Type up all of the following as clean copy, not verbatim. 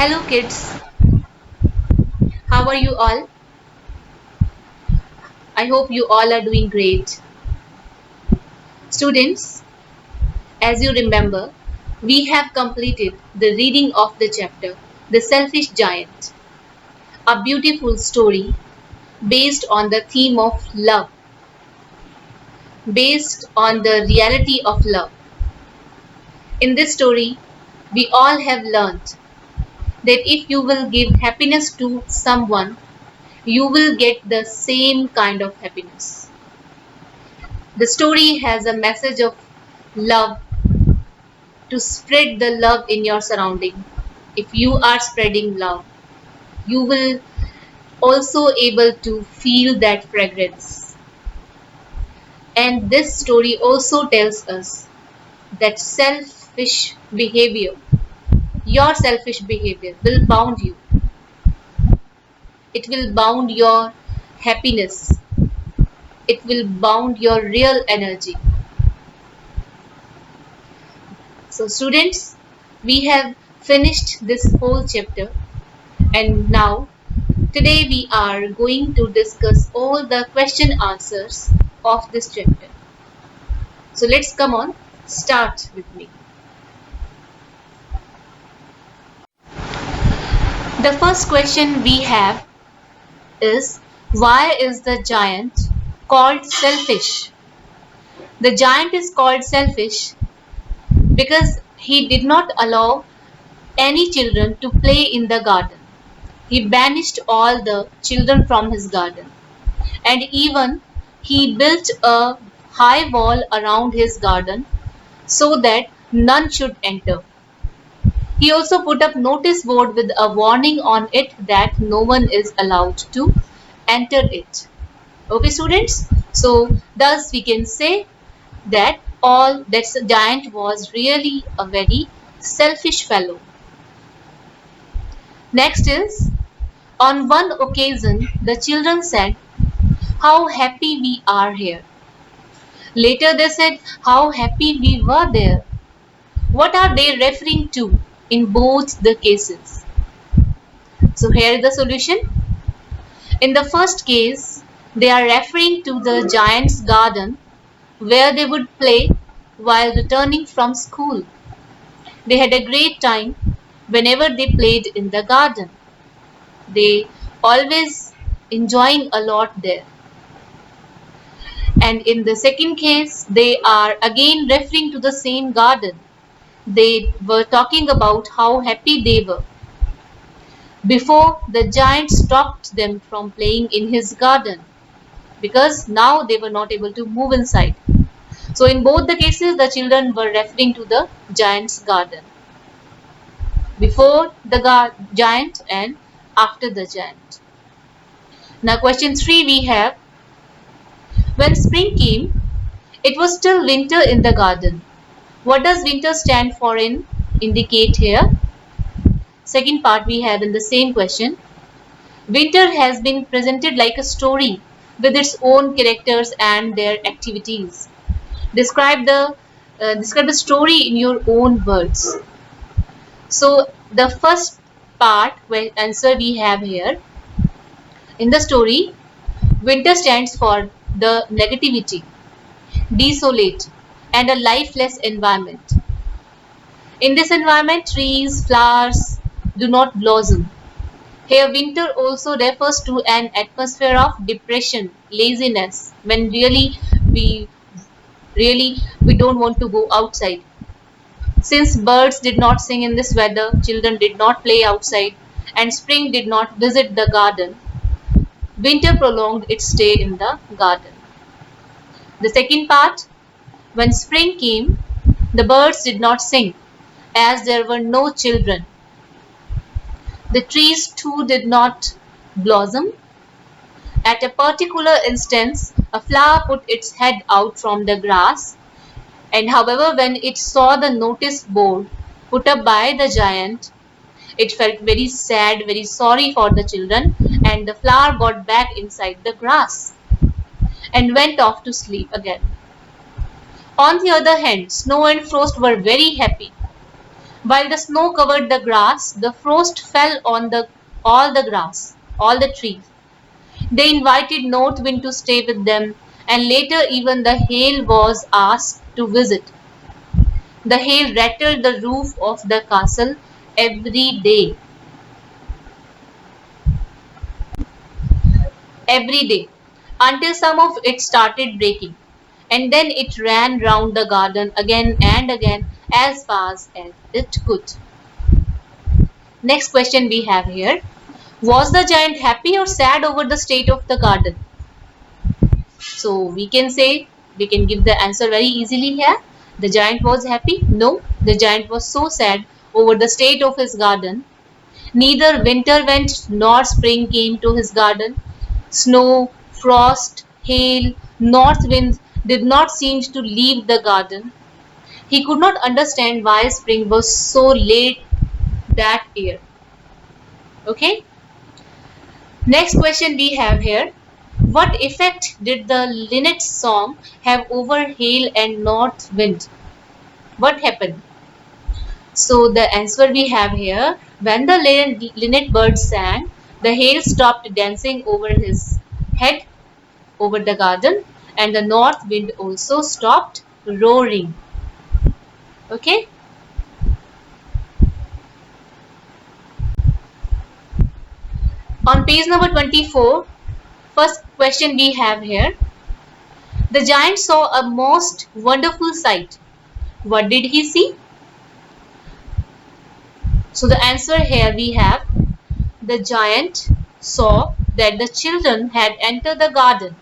Hello kids, how are you all? I hope you all are doing great. Students, as you remember, we have completed the reading of the chapter The Selfish Giant, a beautiful story based on the theme of love, based on the reality of love. In this story, we all have learned that if you will give happiness to someone, you will get the same kind of happiness. The story has a message of love to spread the love in your surrounding. If you are spreading love, you will also able to feel that fragrance. And this story also tells us that selfish behavior, your selfish behavior will bound you. It will bound your happiness. It will bound your real energy. So students, we have finished this whole chapter, and now today we are going to discuss all the question answers of this chapter. So let's come on, start with me. The first question we have is, why is the giant called selfish? The giant is called selfish because he did not allow any children to play in the garden. He banished all the children from his garden, and even he built a high wall around his garden so that none should enter. He also put up notice board with a warning on it that no one is allowed to enter it. Okay, students? So thus we can say that all that giant was really a very selfish fellow. Next is, on one occasion the children said, "How happy we are here." Later they said, "How happy we were there." What are they referring to in both the cases? So here is the solution. In the first case, they are referring to the giant's garden where they would play while returning from school. They had a great time whenever they played in the garden. They always enjoying a lot there. And in the second case, they are again referring to the same garden. They were talking about how happy they were before the giant stopped them from playing in his garden, because now they were not able to move inside. So in both the cases, the children were referring to the giant's garden, before the giant and after the giant. Now question 3 we have, when spring came, it was still winter in the garden. What does winter stand for in indicate here? Second part we have in the same question. Winter has been presented like a story with its own characters and their activities. Describe the story in your own words. So the first part where answer we have here, in the story, winter stands for the negativity, desolate, and a lifeless environment. In this environment, trees, flowers do not blossom. Here, winter also refers to an atmosphere of depression, laziness, when we really we don't want to go outside. Since birds did not sing in this weather, children did not play outside, and spring did not visit the garden, winter prolonged its stay in the garden. The second part, when spring came, the birds did not sing, as there were no children. The trees too did not blossom. At a particular instance, a flower put its head out from the grass, and however, when it saw the notice board put up by the giant, it felt very sad, very sorry for the children, and the flower got back inside the grass and went off to sleep again. On the other hand, Snow and Frost were very happy. While the snow covered the grass, the frost fell on all the grass, all the trees. They invited North Wind to stay with them, and later even the hail was asked to visit. The hail rattled the roof of the castle every day, until some of it started breaking. And then it ran round the garden again and again as fast as it could. Next question we have here. Was the giant happy or sad over the state of the garden? So we can give the answer very easily here. The giant was happy? No, the giant was so sad over the state of his garden. Neither winter went nor spring came to his garden. Snow, frost, hail, north winds did not seem to leave the garden. He could not understand why spring was so late that year. Okay. Next question we have here. What effect did the linnet song have over hail and north wind? What happened? So the answer we have here, when the linnet bird sang, the hail stopped dancing over his head, over the garden, and the north wind also stopped roaring. Okay. On page number 24, first question we have here. The giant saw a most wonderful sight. What did he see? So the answer here we have, the giant saw that the children had entered the garden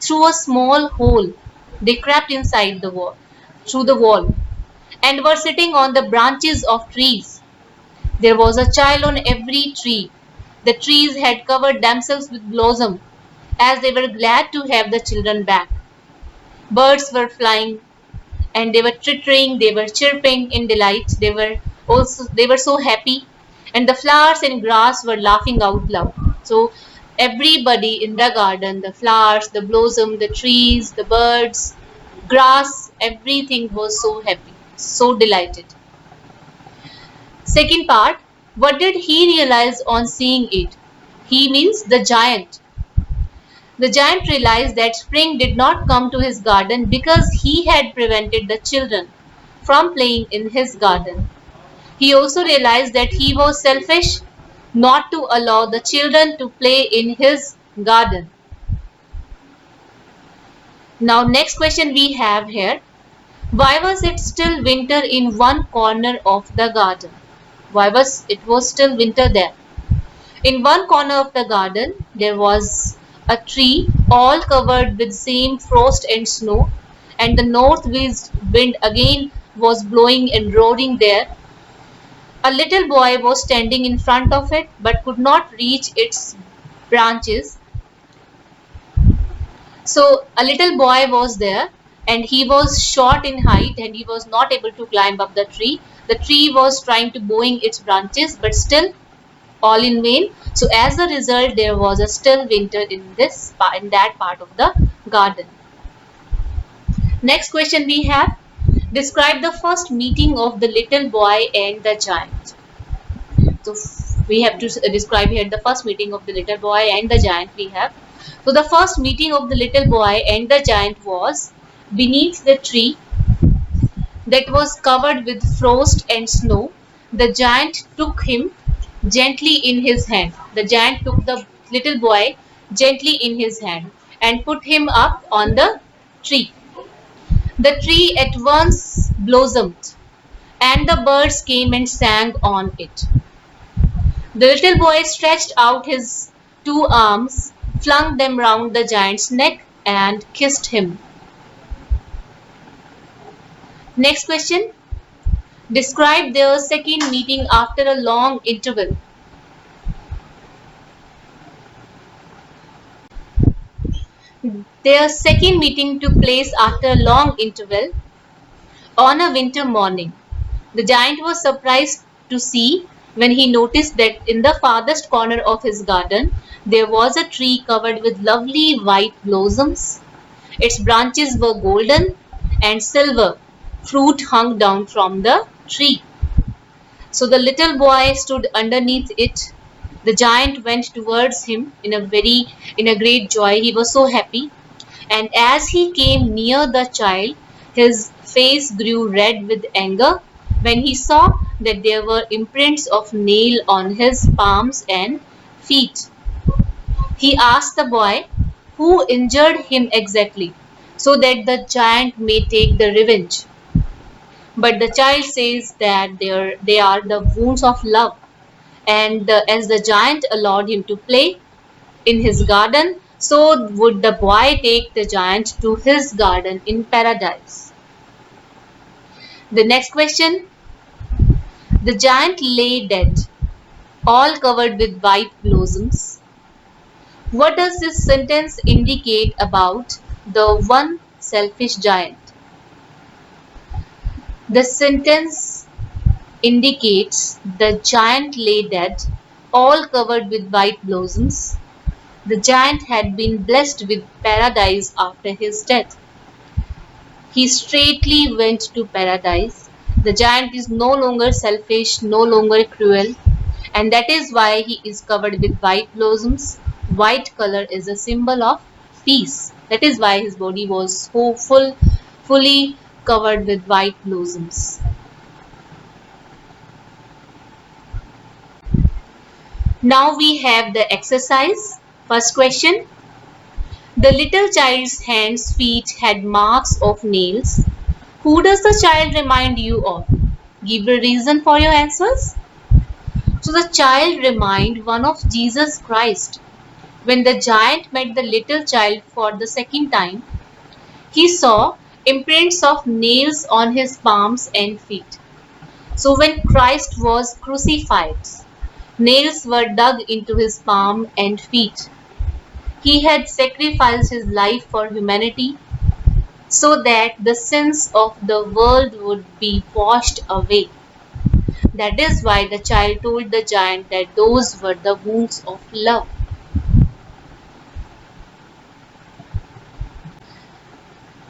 through a small hole. They crept inside the wall, through the wall, and were sitting on the branches of trees. There was a child on every tree. The trees had covered themselves with blossom, as they were glad to have the children back. Birds were flying, and they were twittering, they were chirping in delight. They were so happy, and the flowers and grass were laughing out loud. So everybody in the garden, the flowers, the blossom, the trees, the birds, grass, everything was so happy, so delighted. Second part, what did he realize on seeing it? He means the giant. The giant realized that spring did not come to his garden because he had prevented the children from playing in his garden. He also realized that he was selfish not to allow the children to play in his garden. Now, next question we have here. Why was it still winter in one corner of the garden? Why was it was still winter there? In one corner of the garden, there was a tree all covered with same frost and snow, and the north wind again was blowing and roaring there. A little boy was standing in front of it but could not reach its branches. So a little boy was there, and he was short in height and he was not able to climb up the tree. The tree was trying to bowing its branches, but still all in vain. So as a result, there was a still winter in that part of the garden. Next question we have. Describe the first meeting of the little boy and the giant. So we have to describe here the first meeting of the little boy and the giant we have. So the first meeting of the little boy and the giant was beneath the tree that was covered with frost and snow. The giant took him gently in his hand. The giant took the little boy gently in his hand and put him up on the tree. The tree at once blossomed, and the birds came and sang on it. The little boy stretched out his two arms, flung them round the giant's neck, and kissed him. Next question. Describe their second meeting after a long interval. Their second meeting took place after a long interval on a winter morning. The giant was surprised to see when he noticed that in the farthest corner of his garden there was a tree covered with lovely white blossoms. Its branches were golden and silver. Fruit hung down from the tree. So the little boy stood underneath it. The giant went towards him in a great joy. He was so happy. And as he came near the child, his face grew red with anger when he saw that there were imprints of nail on his palms and feet. He asked the boy who injured him exactly, so that the giant may take the revenge. But the child says that they are the wounds of love, and as the giant allowed him to play in his garden, so would the boy take the giant to his garden in paradise. The next question. The giant lay dead, all covered with white blossoms. What does this sentence indicate about the one selfish giant? The sentence indicates the giant lay dead, all covered with white blossoms. The giant had been blessed with paradise after his death. He straightly went to paradise. The giant is no longer selfish, no longer cruel, and that is why he is covered with white blossoms. White color is a symbol of peace. That is why his body was so fully covered with white blossoms. Now we have the exercise. First question. The little child's hands, feet had marks of nails. Who does the child remind you of? Give a reason for your answers. So the child remind one of Jesus Christ. When the giant met the little child for the second time, he saw imprints of nails on his palms and feet. So when Christ was crucified, nails were dug into his palm and feet. He had sacrificed his life for humanity so that the sins of the world would be washed away. That is why the child told the giant that those were the wounds of love.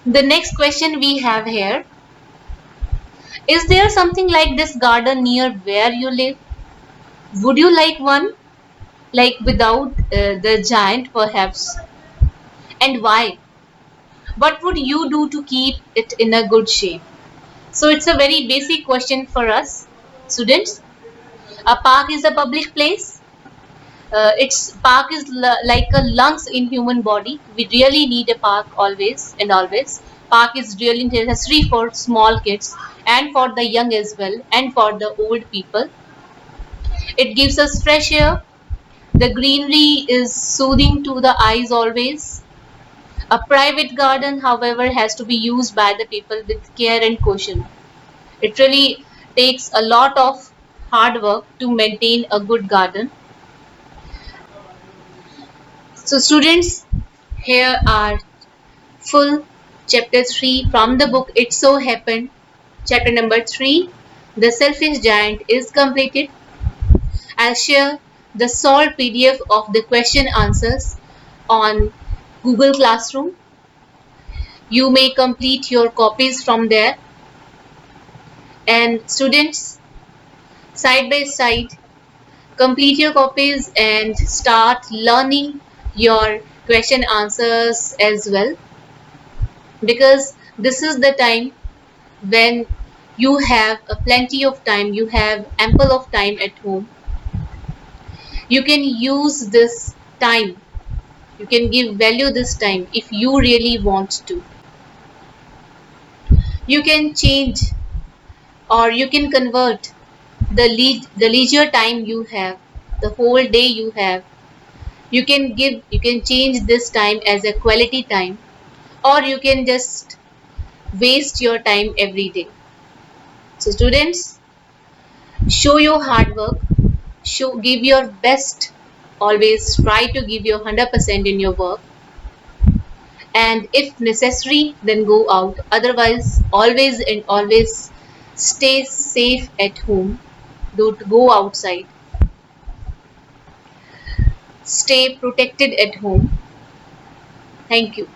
The next question we have here. Is there something like this garden near where you live? Would you like one? Like without the giant perhaps? And why? What would you do to keep it in a good shape? So it's a very basic question for us students. A park is a public place. Its park is like a lungs in human body. We really need a park always and always. Park is really necessary for small kids and for the young as well and for the old people. It gives us fresh air. The greenery is soothing to the eyes always. A private garden, however, has to be used by the people with care and caution. It really takes a lot of hard work to maintain a good garden. So students, here are full chapter 3 from the book It So Happened. Chapter number 3, The Selfish Giant is completed. I'll share the solved PDF of the question answers on Google Classroom. You may complete your copies from there. And students, side by side, complete your copies and start learning your question answers as well, because this is the time when you have a plenty of time, you have ample of time at home. You can use this time, you can give value this time if you really want to. You can change or you can convert the leisure time you have, the whole day you have. You can change this time as a quality time, or you can just waste your time every day. So students, show your hard work, give your best, always try to give your 100% in your work, and if necessary then go out, otherwise always and always stay safe at home. Don't go outside, stay protected at home. Thank you.